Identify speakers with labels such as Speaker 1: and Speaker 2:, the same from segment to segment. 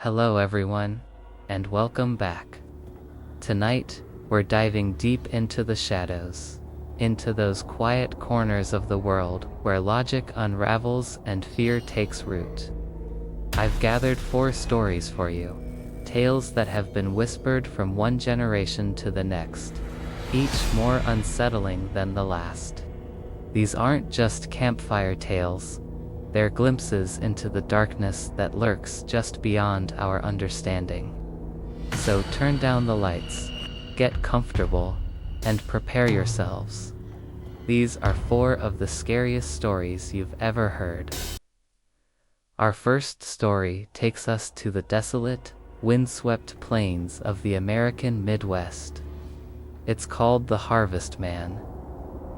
Speaker 1: Hello everyone, and welcome back. Tonight, we're diving deep into the shadows, into those quiet corners of the world where logic unravels and fear takes root. I've gathered 4 stories for you, tales that have been whispered from one generation to the next, each more unsettling than the last. These aren't just campfire tales. They're glimpses into the darkness that lurks just beyond our understanding. So turn down the lights, get comfortable, and prepare yourselves. These are 4 of the scariest stories you've ever heard. Our first story takes us to the desolate, windswept plains of the American Midwest. It's called the Harvest Man.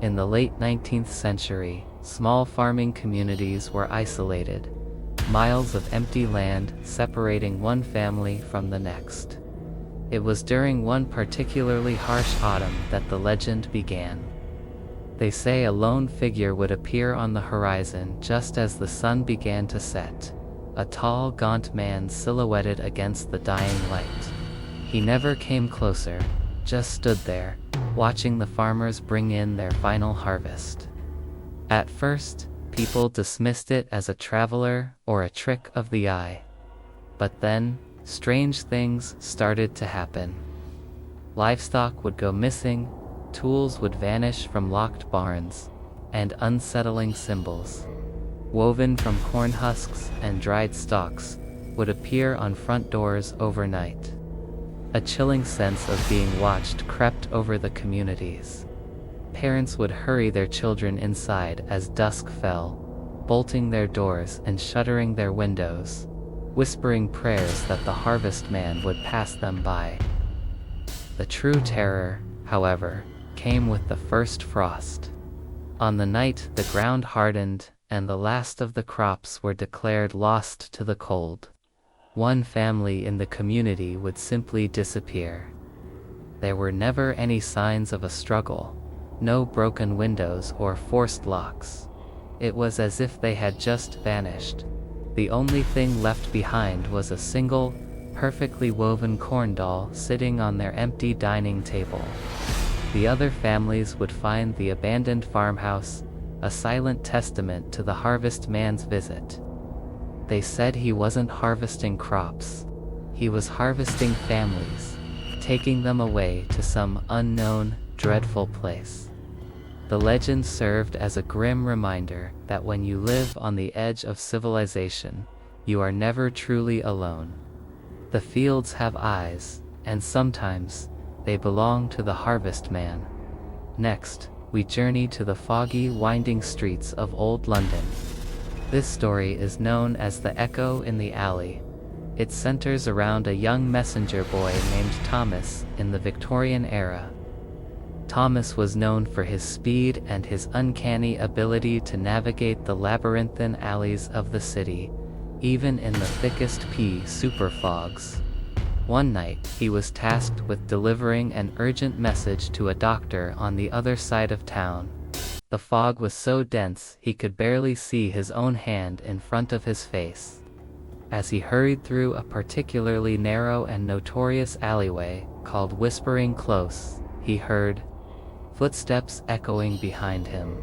Speaker 1: In the late 19th century, small farming communities were isolated, miles of empty land separating one family from the next. It was during one particularly harsh autumn that the legend began. They say a lone figure would appear on the horizon just as the sun began to set, a tall, gaunt man silhouetted against the dying light. He never came closer, just stood there, watching the farmers bring in their final harvest. At first, people dismissed it as a traveler or a trick of the eye. But then, strange things started to happen. Livestock would go missing, tools would vanish from locked barns, and unsettling symbols, woven from corn husks and dried stalks, would appear on front doors overnight. A chilling sense of being watched crept over the communities. Parents would hurry their children inside as dusk fell, bolting their doors and shuttering their windows, whispering prayers that the harvest man would pass them by. The true terror, however, came with the first frost. On the night the ground hardened and the last of the crops were declared lost to the cold, one family in the community would simply disappear. There were never any signs of a struggle, no broken windows or forced locks. It was as if they had just vanished. The only thing left behind was a single, perfectly woven corn doll sitting on their empty dining table. The other families would find the abandoned farmhouse a silent testament to the harvest man's visit. They said he wasn't harvesting crops. He was harvesting families, taking them away to some unknown, dreadful place. The legend served as a grim reminder that when you live on the edge of civilization, you are never truly alone. The fields have eyes, and sometimes they belong to the harvest man. Next, we journey to the foggy, winding streets of Old London. This story is known as The Echo in the Alley. It centers around a young messenger boy named Thomas in the Victorian era. Thomas was known for his speed and his uncanny ability to navigate the labyrinthine alleys of the city, even in the thickest pea super fogs. One night, he was tasked with delivering an urgent message to a doctor on the other side of town. The fog was so dense he could barely see his own hand in front of his face. As he hurried through a particularly narrow and notorious alleyway called Whispering Close, he heard footsteps echoing behind him.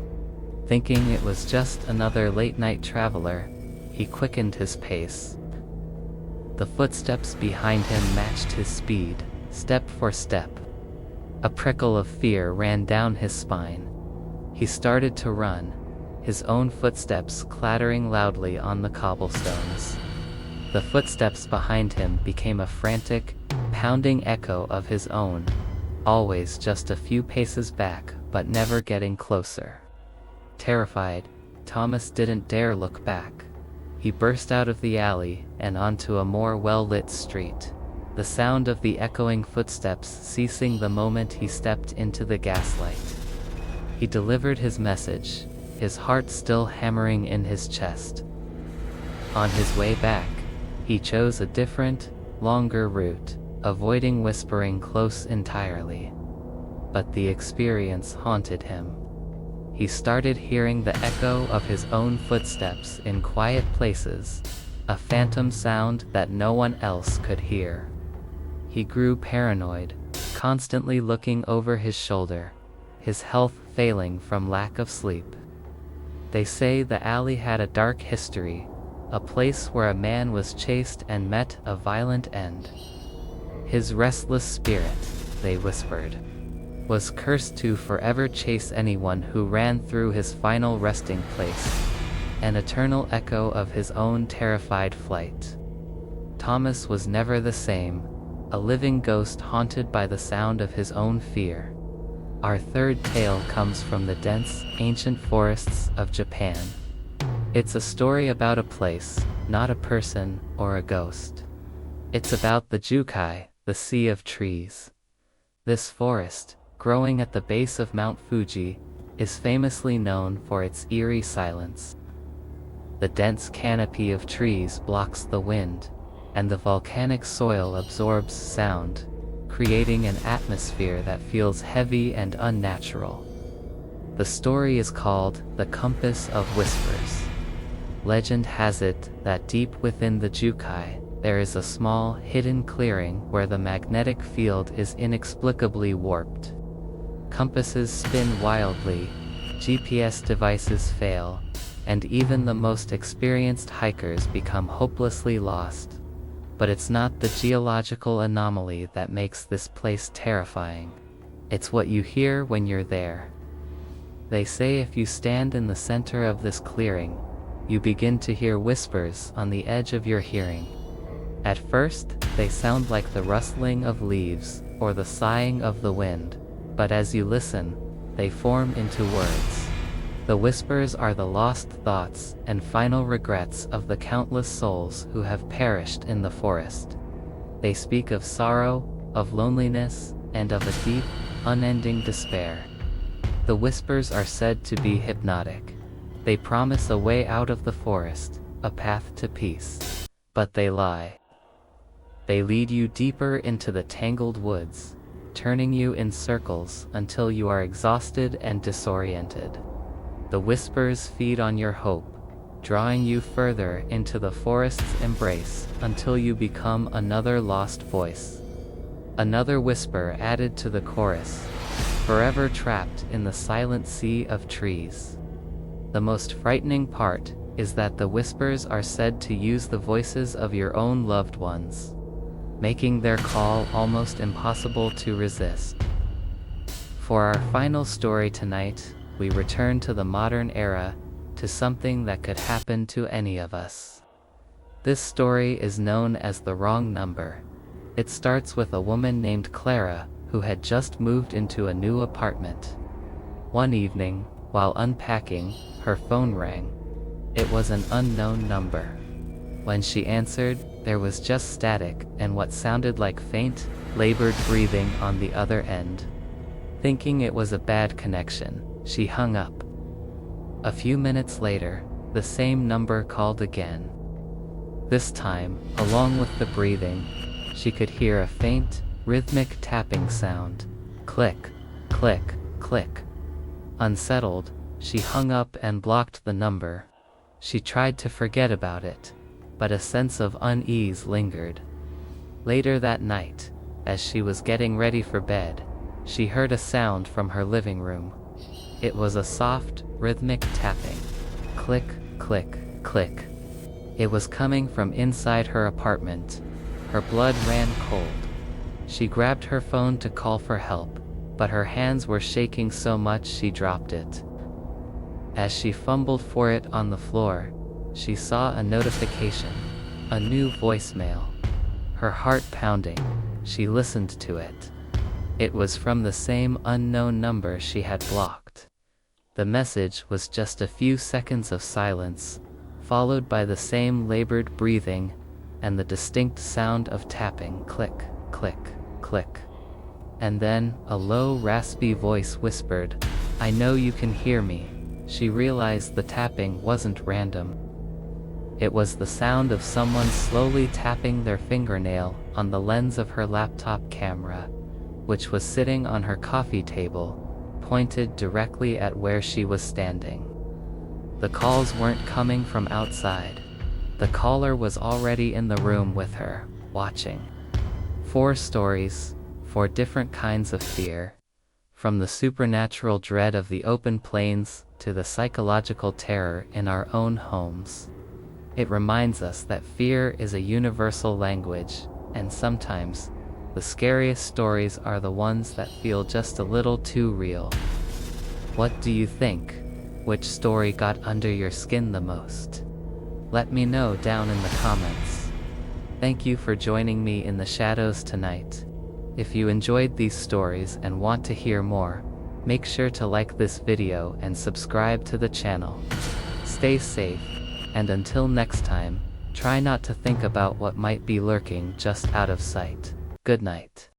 Speaker 1: Thinking it was just another late-night traveler, he quickened his pace. The footsteps behind him matched his speed, step for step. A prickle of fear ran down his spine. He started to run, his own footsteps clattering loudly on the cobblestones. The footsteps behind him became a frantic, pounding echo of his own, always just a few paces back but never getting closer. Terrified, Thomas didn't dare look back. He burst out of the alley and onto a more well-lit street, the sound of the echoing footsteps ceasing the moment he stepped into the gaslight. He delivered his message, his heart still hammering in his chest. On his way back, he chose a different, longer route, avoiding Whispering Close entirely. But the experience haunted him. He started hearing the echo of his own footsteps in quiet places, a phantom sound that no one else could hear. He grew paranoid, constantly looking over his shoulder, his health failing from lack of sleep. They say the alley had a dark history, a place where a man was chased and met a violent end. His restless spirit, they whispered, was cursed to forever chase anyone who ran through his final resting place, an eternal echo of his own terrified flight. Thomas was never the same, a living ghost haunted by the sound of his own fear. Our third tale comes from the dense, ancient forests of Japan. It's a story about a place, not a person or a ghost. It's about the Jukai, the sea of trees. This forest, growing at the base of Mount Fuji, is famously known for its eerie silence. The dense canopy of trees blocks the wind, and the volcanic soil absorbs sound, creating an atmosphere that feels heavy and unnatural. The story is called The Compass of Whispers. Legend has it that deep within the Jukai, there is a small, hidden clearing where the magnetic field is inexplicably warped. Compasses spin wildly, GPS devices fail, and even the most experienced hikers become hopelessly lost. But it's not the geological anomaly that makes this place terrifying. It's what you hear when you're there. They say if you stand in the center of this clearing, you begin to hear whispers on the edge of your hearing. At first, they sound like the rustling of leaves or the sighing of the wind, but as you listen, they form into words. The whispers are the lost thoughts and final regrets of the countless souls who have perished in the forest. They speak of sorrow, of loneliness, and of a deep, unending despair. The whispers are said to be hypnotic. They promise a way out of the forest, a path to peace. But they lie. They lead you deeper into the tangled woods, turning you in circles until you are exhausted and disoriented. The whispers feed on your hope, drawing you further into the forest's embrace until you become another lost voice. Another whisper added to the chorus, forever trapped in the silent sea of trees. The most frightening part is that the whispers are said to use the voices of your own loved ones, making their call almost impossible to resist. For our final story tonight, we return to the modern era, to something that could happen to any of us. This story is known as The Wrong Number. It starts with a woman named Clara, who had just moved into a new apartment. One evening, while unpacking, her phone rang. It was an unknown number. When she answered, there was just static and what sounded like faint, labored breathing on the other end. Thinking it was a bad connection, she hung up. A few minutes later, the same number called again. This time, along with the breathing, she could hear a faint, rhythmic tapping sound. Click, click, click. Unsettled, she hung up and blocked the number. She tried to forget about it, but a sense of unease lingered. Later that night, as she was getting ready for bed, she heard a sound from her living room. It was a soft, rhythmic tapping. Click, click, click. It was coming from inside her apartment. Her blood ran cold. She grabbed her phone to call for help, but her hands were shaking so much she dropped it. As she fumbled for it on the floor, she saw a notification, a new voicemail. Her heart pounding, she listened to it. It was from the same unknown number she had blocked. The message was just a few seconds of silence, followed by the same labored breathing and the distinct sound of tapping. Click, click, click. And then, a low, raspy voice whispered, "I know you can hear me." She realized the tapping wasn't random. It was the sound of someone slowly tapping their fingernail on the lens of her laptop camera, which was sitting on her coffee table, pointed directly at where she was standing. The calls weren't coming from outside. The caller was already in the room with her, watching. 4 stories, 4 different kinds of fear, from the supernatural dread of the open plains to the psychological terror in our own homes. It reminds us that fear is a universal language, and sometimes, the scariest stories are the ones that feel just a little too real. What do you think? Which story got under your skin the most? Let me know down in the comments. Thank you for joining me in the shadows tonight. If you enjoyed these stories and want to hear more, make sure to like this video and subscribe to the channel. Stay safe, and until next time, try not to think about what might be lurking just out of sight. Good night.